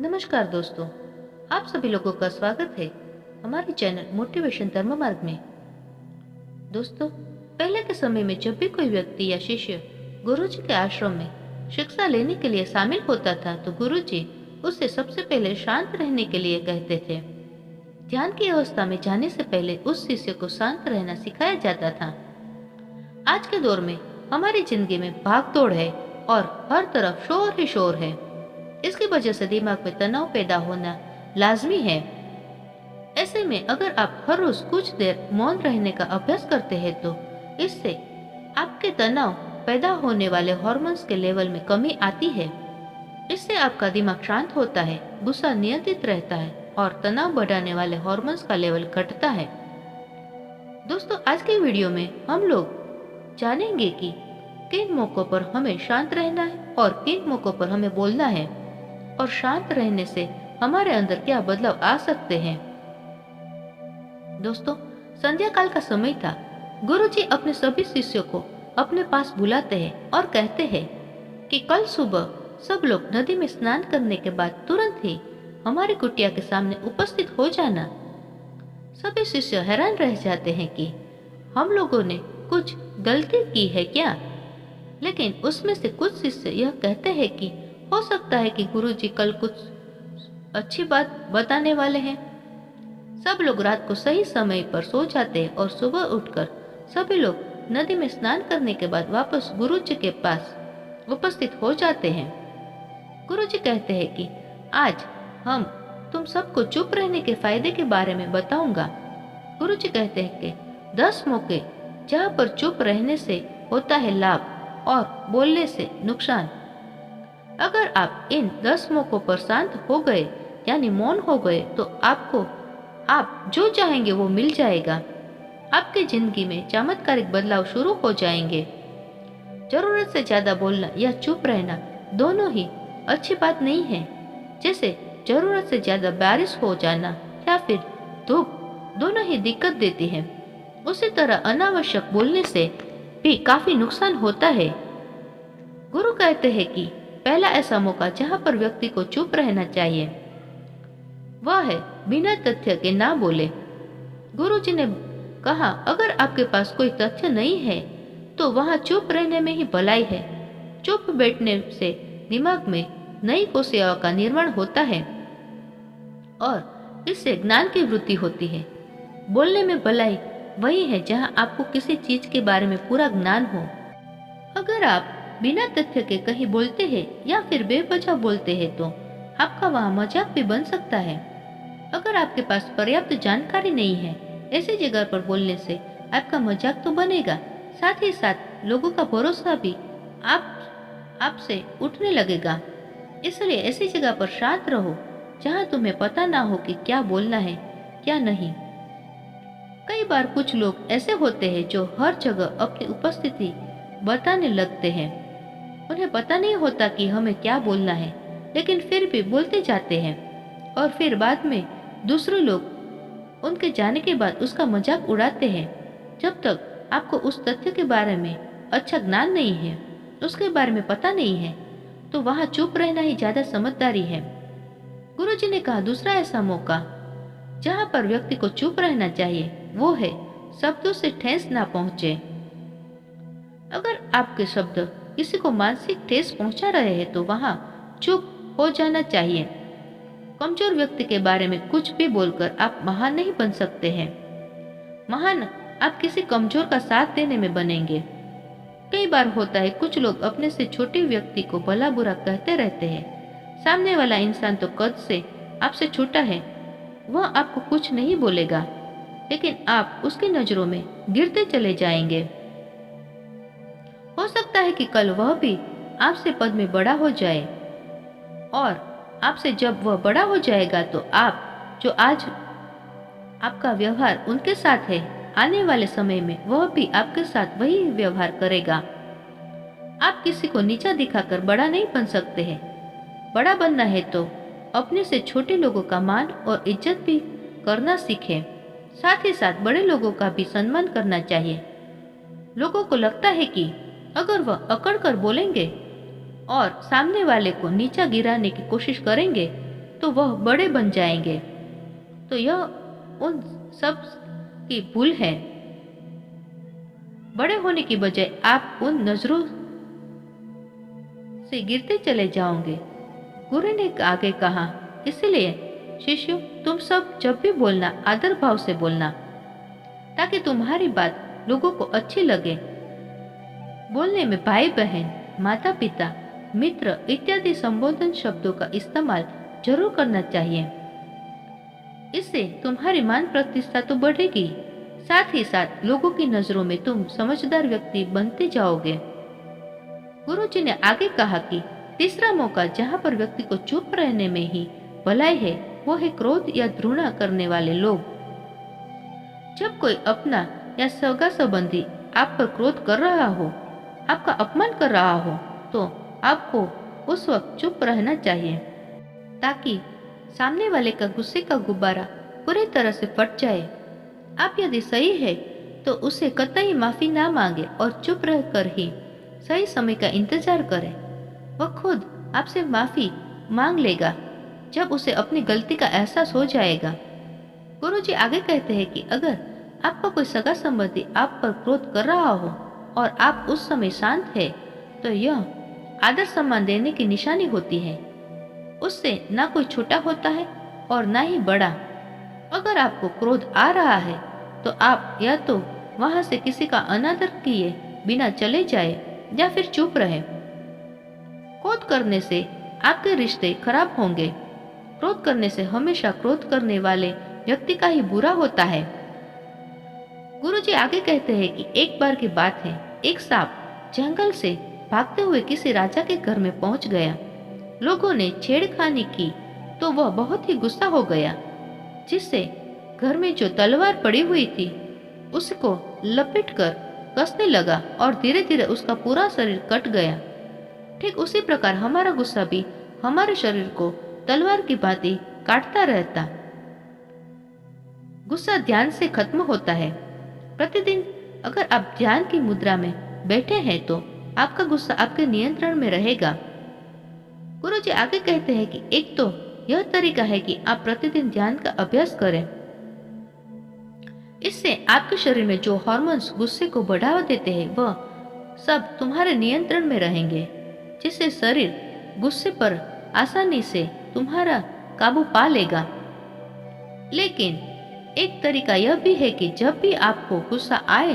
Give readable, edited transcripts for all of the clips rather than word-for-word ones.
नमस्कार दोस्तों, आप सभी लोगों का स्वागत है हमारे चैनल मोटिवेशन धर्म मार्ग में। दोस्तों, पहले के समय में जब भी कोई व्यक्ति या शिष्य गुरुजी के आश्रम में शिक्षा लेने के लिए शामिल होता था तो गुरुजी उससे सबसे पहले शांत रहने के लिए कहते थे। ध्यान की अवस्था में जाने से पहले उस शिष्य को शांत रहना सिखाया जाता था। आज के दौर में हमारी जिंदगी में भाग दौड़ है और हर तरफ शोर ही शोर है। इसकी वजह से दिमाग में तनाव पैदा होना लाजमी है। ऐसे में अगर आप हर रोज कुछ देर मौन रहने का अभ्यास करते हैं तो इससे आपके तनाव पैदा होने वाले हार्मोन्स के लेवल में कमी आती है। इससे आपका दिमाग शांत होता है, गुस्सा नियंत्रित रहता है और तनाव बढ़ाने वाले हार्मोन्स का लेवल घटता है। दोस्तों, आज के वीडियो में हम लोग जानेंगे कि किन मौकों पर हमें शांत रहना है और किन मौकों पर हमें बोलना है और शांत रहने से हमारे अंदर क्या बदलाव आ सकते हैं। दोस्तों, संध्या काल का समय था। गुरुजी अपने सभी शिष्यों को अपने पास बुलाते हैं और कहते हैं कि कल सुबह सब लोग नदी में स्नान करने के बाद तुरंत ही हमारी कुटिया के सामने उपस्थित हो जाना। सभी शिष्य हैरान रह जाते हैं कि हम लोगों ने कुछ गलती की है क्या, लेकिन उसमें से कुछ शिष्य यह कहते हैं कि हो सकता है कि गुरुजी कल कुछ अच्छी बात बताने वाले हैं। सब लोग रात को सही समय पर सो जाते हैं और सुबह उठकर सभी लोग नदी में स्नान करने के बाद वापस गुरुजी के पास उपस्थित हो जाते हैं। गुरुजी कहते हैं कि आज हम तुम सबको चुप रहने के फायदे के बारे में बताऊंगा। गुरुजी कहते हैं कि 10 मौके जहाँ पर चुप रहने से होता है लाभ और बोलने से नुकसान। अगर आप इन 10 मौकों पर शांत हो गए यानी मौन हो गए तो आपको आप जो चाहेंगे वो मिल जाएगा। आपकी जिंदगी में चमत्कारिक बदलाव शुरू हो जाएंगे। जरूरत से ज्यादा बोलना या चुप रहना दोनों ही अच्छी बात नहीं है। जैसे जरूरत से ज्यादा बारिश हो जाना या फिर धूप, दोनों ही दिक्कत देती है। उसी तरह अनावश्यक बोलने से भी काफी नुकसान होता है। गुरु कहते हैं कि पहला ऐसा मौका जहाँ पर व्यक्ति को चुप रहना चाहिए वह है बिना तथ्य के ना बोले। गुरुजी ने कहा, अगर आपके पास कोई तथ्य नहीं है तो वहाँ चुप रहने में ही भलाई है। चुप बैठने से दिमाग में नई कोशिकाओं का निर्माण होता है और इससे ज्ञान की वृद्धि होती है। बोलने में भलाई वही है जहाँ आपको किसी चीज के बारे में पूरा ज्ञान हो। अगर आप बिना तथ्य के कहीं बोलते हैं या फिर बेवजह बोलते हैं तो आपका वहाँ मजाक भी बन सकता है। अगर आपके पास पर्याप्त जानकारी नहीं है, ऐसी जगह पर बोलने से आपका मजाक तो बनेगा, साथ ही साथ लोगों का भरोसा भी आपसे उठने लगेगा। इसलिए ऐसी जगह पर शांत रहो जहाँ तुम्हें पता ना हो कि क्या बोलना है क्या नहीं। कई बार कुछ लोग ऐसे होते हैं जो हर जगह अपनी उपस्थिति बताने लगते हैं। उन्हें पता नहीं होता कि हमें क्या बोलना है, लेकिन फिर भी बोलते जाते हैं और फिर बाद में दूसरे लोग उनके जाने के बाद उसका मजाक उड़ाते हैं। जब तक आपको उस तथ्य के बारे में अच्छा ज्ञान नहीं है, उसके बारे में पता नहीं है, तो वहाँ चुप रहना ही ज्यादा समझदारी है। गुरुजी ने कहा, दूसरा ऐसा मौका जहाँ पर व्यक्ति को चुप रहना चाहिए वो है शब्दों से ठेस ना पहुंचे। अगर आपके शब्द किसी को मानसिक ठेस पहुंचा रहे हैं तो वहां चुप हो जाना चाहिए। कमजोर व्यक्ति के बारे में कुछ भी बोलकर आप महान नहीं बन सकते हैं। महान आप किसी कमजोर का साथ देने में बनेंगे। कई बार होता है कुछ लोग अपने से छोटे व्यक्ति को भला बुरा कहते रहते हैं। सामने वाला इंसान तो कद से आपसे छोटा है, वह आपको कुछ नहीं बोलेगा, लेकिन आप उसकी नजरों में गिरते चले जाएंगे। हो सकता है कि कल वह भी आपसे पद में बड़ा हो जाए और आपसे जब वह बड़ा हो जाएगा तो आप जो आज आपका व्यवहार उनके साथ है, आने वाले समय में वह भी आपके साथ वही व्यवहार करेगा। आप किसी को नीचा दिखाकर बड़ा नहीं बन सकते हैं। बड़ा बनना है तो अपने से छोटे लोगों का मान और इज्जत भी करना सीखें। साथ ही साथ बड़े लोगों का भी सम्मान करना चाहिए। लोगों को लगता है कि अगर वह अकड़ कर बोलेंगे और सामने वाले को नीचा गिराने की कोशिश करेंगे तो वह बड़े बन जाएंगे। तो यह उन सब की भूल है। बड़े होने की बजाय आप उन नजरों से गिरते चले जाओगे। गुरु ने आगे कहा, इसलिए शिष्यों, तुम सब जब भी बोलना आदर भाव से बोलना, ताकि तुम्हारी बात लोगों को अच्छी लगे। बोलने में भाई बहन, माता पिता, मित्र इत्यादि संबोधन शब्दों का इस्तेमाल जरूर करना चाहिए। इससे तुम्हारी मान प्रतिष्ठा तो बढ़ेगी, साथ ही साथ लोगों की नजरों में तुम समझदार व्यक्ति बनते जाओगे। गुरुजी ने आगे कहा कि तीसरा मौका जहाँ पर व्यक्ति को चुप रहने में ही भलाई है, वो है क्रोध या घृणा करने वाले लोग। जब कोई अपना या सगा संबंधी आप पर क्रोध कर रहा हो, आपका अपमान कर रहा हो, तो आपको उस वक्त चुप रहना चाहिए, ताकि सामने वाले का गुस्से का गुब्बारा पूरी तरह से फट जाए। आप यदि सही है तो उसे कतई माफी ना मांगे और चुप रहकर ही सही समय का इंतजार करें। वह खुद आपसे माफी मांग लेगा जब उसे अपनी गलती का एहसास हो जाएगा। गुरुजी आगे कहते हैं कि अगर आपका कोई सगा संबंधी आप पर क्रोध कर रहा हो और आप उस समय शांत है, तो यह आदर सम्मान देने की निशानी होती है। उससे ना कोई छोटा होता है और ना ही बड़ा। अगर आपको क्रोध आ रहा है तो आप या तो वहां से किसी का अनादर किए बिना चले जाए या फिर चुप रहे। क्रोध करने से आपके रिश्ते खराब होंगे। क्रोध करने से हमेशा क्रोध करने वाले व्यक्ति का ही बुरा होता है। गुरुजी आगे कहते हैं कि एक बार की बात है, एक सांप जंगल से भागते हुए किसी राजा के घर में पहुंच गया। लोगों ने छेड़खानी की तो वह बहुत ही गुस्सा हो गया, जिससे घर में जो तलवार पड़ी हुई थी उसको लपेटकर कसने लगा और धीरे धीरे उसका पूरा शरीर कट गया। ठीक उसी प्रकार हमारा गुस्सा भी हमारे शरीर को तलवार की भांति काटता रहता। गुस्सा ध्यान से खत्म होता है। प्रतिदिन अगर आप ध्यान की मुद्रा में बैठे हैं तो आपका गुस्सा आपके नियंत्रण में रहेगा। गुरुजी आगे कहते हैं कि एक तो यह तरीका है कि आप प्रतिदिन ध्यान का अभ्यास करें। इससे आपके शरीर में जो हार्मोन्स गुस्से को बढ़ावा देते हैं वह सब तुम्हारे नियंत्रण में रहेंगे, जिससे शरीर गुस्से पर आसानी से तुम्हारा काबू पा लेगा। लेकिन एक तरीका यह भी है कि जब भी आपको गुस्सा आए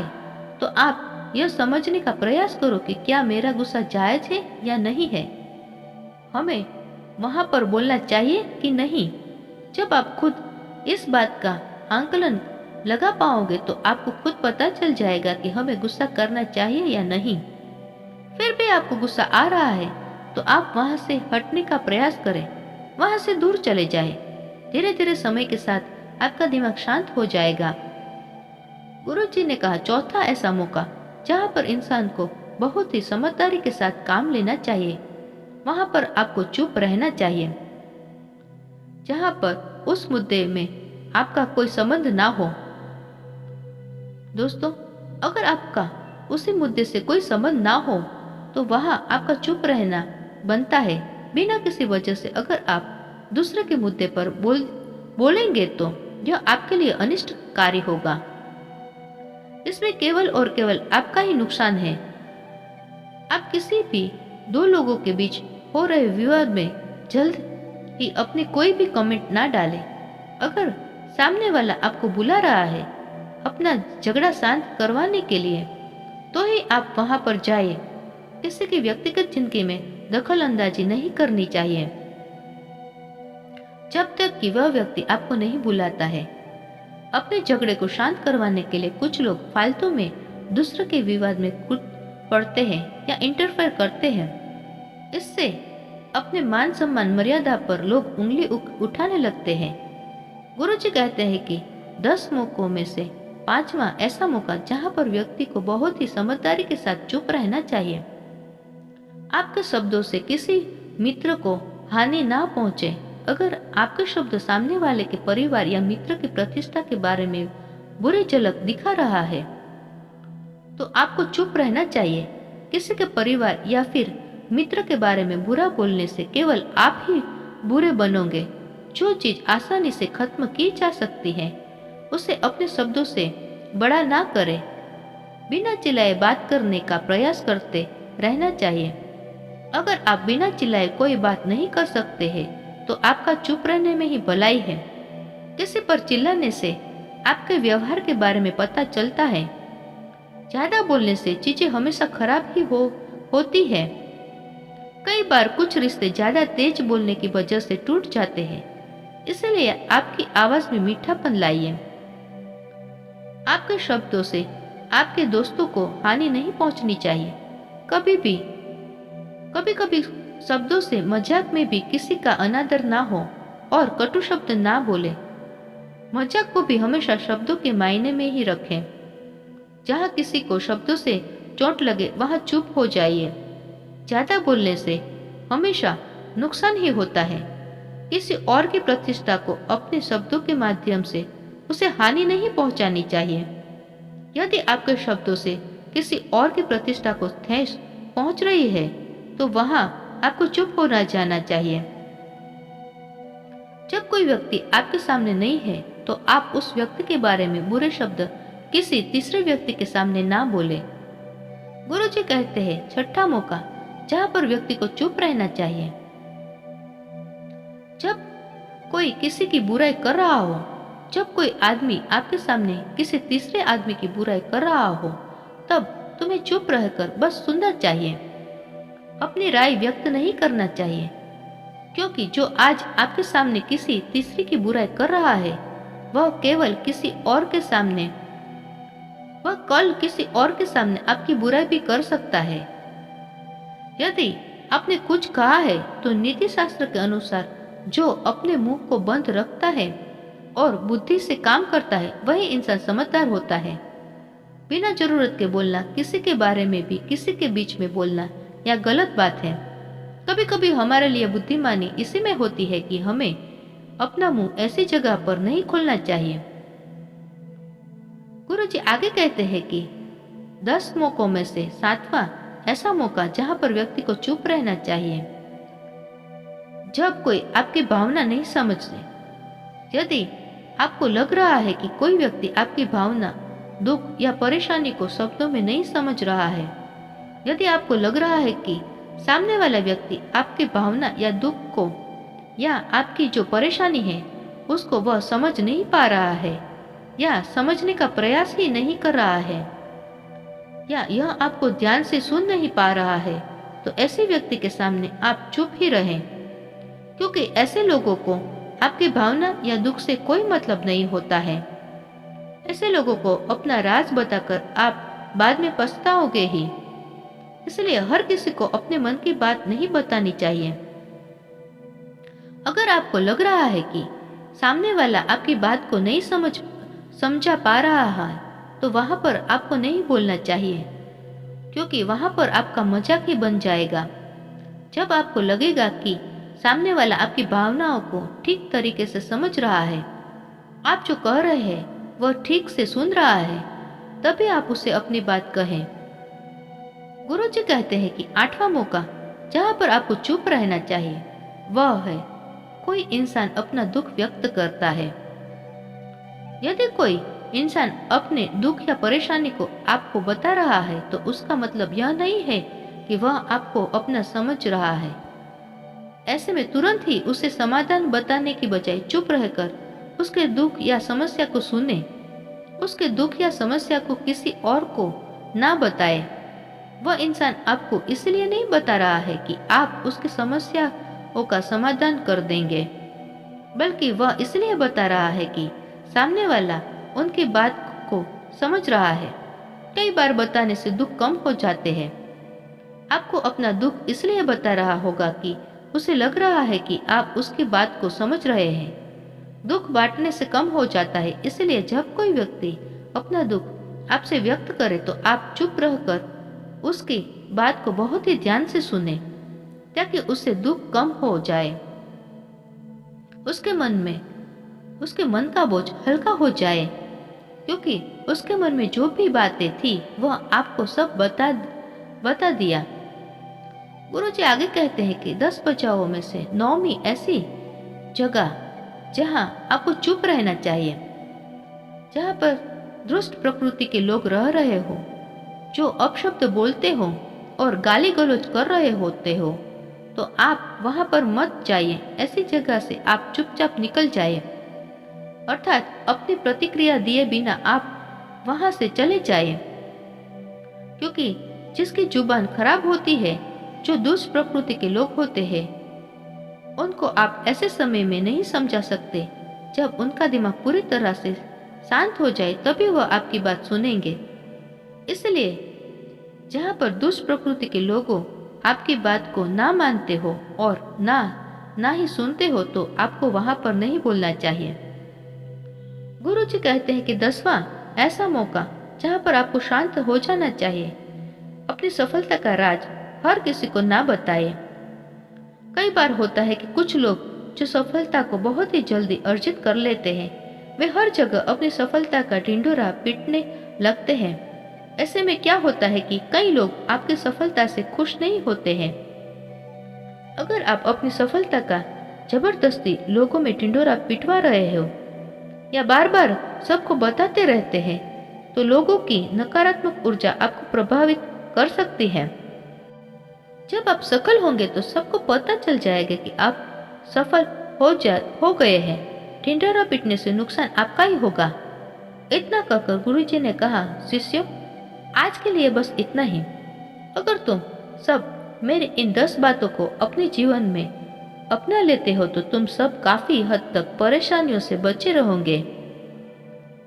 तो आप यह समझने का प्रयास करो कि क्या मेरा गुस्सा जायज है या नहीं है, हमें वहां पर बोलना चाहिए कि नहीं। जब आप खुद इस बात का आंकलन लगा पाओगे तो आपको खुद पता चल जाएगा कि हमें गुस्सा करना चाहिए या नहीं। फिर भी आपको गुस्सा आ रहा है तो आप वहां से हटने का प्रयास करें, वहां से दूर चले जाएं। धीरे धीरे समय के साथ आपका दिमाग शांत हो जाएगा। गुरुजी ने कहा, चौथा ऐसा मौका जहां पर इंसान को बहुत ही समझदारी के साथ काम लेना चाहिए, वहां पर आपको चुप रहना चाहिए। जहां पर उस मुद्दे में आपका कोई संबंध ना हो। दोस्तों, अगर आपका उसी मुद्दे से कोई संबंध ना हो तो वहां आपका चुप रहना बनता है बिना किसी वजह से। अगर आप दूसरे के मुद्दे पर बोलेंगे तो यह आपके लिए अनिष्टकारी होगा। इसमें केवल और केवल आपका ही नुकसान है। आप किसी भी दो लोगों के बीच हो रहे विवाद में जल्द ही अपने कोई भी कमेंट ना डालें। अगर सामने वाला आपको बुला रहा है अपना झगड़ा शांत करवाने के लिए, तो ही आप वहां पर जाइए। किसी की व्यक्तिगत जिंदगी में दखल अंदाजी नहीं करनी चाहिए जब तक कि वह व्यक्ति आपको नहीं बुलाता है। अपने झगड़े को शांत करवाने के लिए कुछ लोग फालतू में दूसरे के विवाद में कूद पड़ते हैं या इंटरफेयर करते हैं। इससे अपने मान सम्मान मर्यादा पर लोग उंगली उठाने लगते हैं। गुरुजी कहते हैं कि 10 मौकों में से 5वां ऐसा मौका जहां पर व्यक्ति को बहुत ही समझदारी के साथ चुप रहना चाहिए। आपके शब्दों से किसी मित्र को हानि ना पहुंचे। अगर आपके शब्द सामने वाले के परिवार या मित्र की प्रतिष्ठा के बारे में बुरी झलक दिखा रहा है तो आपको चुप रहना चाहिए। किसी के परिवार या फिर मित्र के बारे में बुरा बोलने से केवल आप ही बुरे बनोगे जो चीज आसानी से खत्म की जा सकती है उसे अपने शब्दों से बड़ा ना करें। बिना चिल्लाए बात करने का प्रयास करते रहना चाहिए। अगर आप बिना चिल्लाए कोई बात नहीं कर सकते हैं तो आपका चुप रहने में ही भलाई है। किसी पर चिल्लाने से आपके व्यवहार के बारे में पता चलता है। ज्यादा बोलने से चीजें हमेशा खराब ही होती है। कई बार कुछ रिश्ते ज्यादा तेज बोलने की वजह से टूट जाते हैं। इसलिए आपकी आवाज में मीठापन लाइए। आपके शब्दों से आपके दोस्तों को हानि नहीं पहुंचनी चाहिए। कभी कभी शब्दों से मजाक में भी किसी का अनादर ना हो और कटु शब्द ना बोले। मजाक को भी हमेशा शब्दों के मायने में ही रखें। जहाँ किसी को शब्दों से चोट लगे वहाँ चुप हो जाइए। ज्यादा बोलने से हमेशा नुकसान ही होता है। किसी और की प्रतिष्ठा को अपने शब्दों के माध्यम से उसे हानि नहीं पहुंचानी चाहिए। यदि आपके शब्दों से किसी और की प्रतिष्ठा को ठेस पहुंच रही है तो वहां आपको चुप होना जाना चाहिए। जब कोई व्यक्ति आपके सामने नहीं है तो आप उस व्यक्ति के बारे में बुरे शब्द किसी तीसरे व्यक्ति के सामने ना बोले। गुरुजी कहते हैं छठा मौका जहाँ पर व्यक्ति को चुप रहना चाहिए। जब कोई किसी की बुराई कर रहा हो, जब कोई आदमी आपके सामने किसी तीसरे आदमी की बुराई कर रहा हो, तब तुम्हें चुप रहकर बस सुनना चाहिए। अपनी राय व्यक्त नहीं करना चाहिए, क्योंकि जो आज आपके सामने किसी तीसरे की बुराई कर रहा है वह केवल किसी और के सामने, वह कल किसी और के सामने आपकी बुराई भी कर सकता है। यदि आपने कुछ कहा है तो नीति शास्त्र के अनुसार जो अपने मुंह को बंद रखता है और बुद्धि से काम करता है वही इंसान समझदार होता है। बिना जरूरत के बोलना, किसी के बारे में भी किसी के बीच में बोलना यह गलत बात है। कभी कभी हमारे लिए बुद्धिमानी इसी में होती है कि हमें अपना मुंह ऐसी जगह पर नहीं खोलना चाहिए। गुरुजी आगे कहते हैं कि 10 मौकों में से 7वां ऐसा मौका जहां पर व्यक्ति को चुप रहना चाहिए जब कोई आपकी भावना नहीं समझते। यदि आपको लग रहा है कि कोई व्यक्ति आपकी भावना, दुख या परेशानी को शब्दों में नहीं समझ रहा है, यदि आपको लग रहा है कि सामने वाला व्यक्ति आपकी भावना या दुख को या आपकी जो परेशानी है उसको वह समझ नहीं पा रहा है या समझने का प्रयास ही नहीं कर रहा है या यह आपको ध्यान से सुन नहीं पा रहा है, तो ऐसे व्यक्ति के सामने आप चुप ही रहें, क्योंकि ऐसे लोगों को आपकी भावना या दुख से कोई मतलब नहीं होता है। ऐसे लोगों को अपना राज बताकर आप बाद में पछताओगे ही। इसलिए हर किसी को अपने मन की बात नहीं बतानी चाहिए। अगर आपको लग रहा है कि सामने वाला आपकी बात को नहीं समझा पा रहा है तो वहां पर आपको नहीं बोलना चाहिए, क्योंकि वहां पर आपका मजाक ही बन जाएगा। जब आपको लगेगा कि सामने वाला आपकी भावनाओं को ठीक तरीके से समझ रहा है, आप जो कह रहे हैं वह ठीक से सुन रहा है, तभी आप उसे अपनी बात कहें। गुरुजी कहते हैं कि 8वां मौका जहां पर आपको चुप रहना चाहिए वह है कोई इंसान अपना दुख व्यक्त करता है। यदि कोई इंसान अपने दुख या परेशानी को आपको बता रहा है तो उसका मतलब यह नहीं है कि वह आपको अपना समझ रहा है। ऐसे में तुरंत ही उसे समाधान बताने की बजाय चुप रहकर उसके दुख या समस्या को सुने। उसके दुख या समस्या को किसी और को ना बताए। वह इंसान आपको इसलिए नहीं बता रहा है कि आप उसकी समस्याओं का समाधान कर देंगे, बल्कि वह इसलिए बता रहा है कि सामने वाला उनकी बात को समझ रहा है। कई बार बताने से दुख कम हो जाते हैं। आपको अपना दुख इसलिए बता रहा होगा कि उसे लग रहा है कि आप उसकी बात को समझ रहे हैं। दुख बांटने से कम हो जाता है। इसलिए जब कोई व्यक्ति अपना दुख आपसे व्यक्त करे तो आप चुप रहकर उसकी बात को बहुत ही ध्यान से सुने, ताकि उससे दुख कम हो जाए, उसके मन का बोझ हल्का हो जाए, क्योंकि उसके मन में जो भी बातें थी वह आपको सब बता दिया। गुरुजी आगे कहते हैं कि 10 बचावों में से 9वीं ऐसी जगह जहां आपको चुप रहना चाहिए, जहां पर दुष्ट प्रकृति के लोग रह रहे हो, जो अपशब्द बोलते हो और गाली गलौज कर रहे होते हो, तो आप वहां पर मत जाइए। ऐसी जगह से आप चुपचाप निकल जाइए, अर्थात अपनी प्रतिक्रिया दिए बिना आप वहां से चले जाइए। क्योंकि जिसकी जुबान खराब होती है, जो दुष्ट प्रकृति के लोग होते हैं, उनको आप ऐसे समय में नहीं समझा सकते। जब उनका दिमाग पूरी तरह से शांत हो जाए तभी वह आपकी बात सुनेंगे। इसलिए जहाँ पर दुष्ट प्रकृति के लोगों आपकी बात को ना मानते हो और ना ही सुनते हो, तो आपको वहां पर नहीं बोलना चाहिए। गुरु जी कहते हैं कि 10वां ऐसा मौका जहाँ पर आपको शांत हो जाना चाहिए। अपनी सफलता का राज हर किसी को ना बताए। कई बार होता है कि कुछ लोग जो सफलता को बहुत ही जल्दी अर्जित कर लेते हैं, वे हर जगह अपनी सफलता का ढिंढोरा पीटने लगते हैं। ऐसे में क्या होता है कि कई लोग आपकी सफलता से खुश नहीं होते हैं। अगर आप अपनी सफलता का जबरदस्ती लोगों में ढिंढोरा पिटवा रहे हो या बार बार सबको बताते रहते हैं, तो लोगों की नकारात्मक ऊर्जा आपको प्रभावित कर सकती है। जब आप सफल होंगे तो सबको पता चल जाएगा कि आप सफल हो गए हैं। ढिंढोरा पीटने से नुकसान आपका ही होगा। इतना कहकर गुरुजी ने कहा, शिष्यों, आज के लिए बस इतना ही। अगर तुम सब मेरी इन 10 बातों को अपने जीवन में अपना लेते हो तो तुम सब काफी हद तक परेशानियों से बचे रहोगे।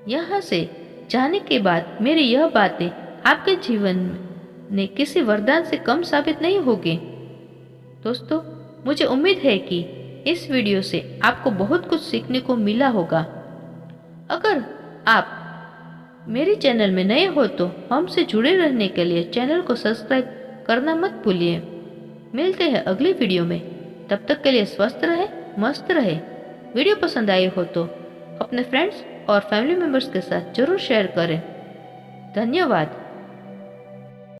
यहाँ से जाने के बाद मेरी यह बातें आपके जीवन में किसी वरदान से कम साबित नहीं होगी। दोस्तों, मुझे उम्मीद है कि इस वीडियो से आपको बहुत कुछ सीखने को मिला होगा। अगर आप मेरे चैनल में नए हो तो हमसे जुड़े रहने के लिए चैनल को सब्सक्राइब करना मत भूलिए। मिलते हैं अगली वीडियो में। तब तक के लिए स्वस्थ रहे, मस्त रहे। वीडियो पसंद आई हो तो अपने फ्रेंड्स और फैमिली मेंबर्स के साथ जरूर शेयर करें। धन्यवाद।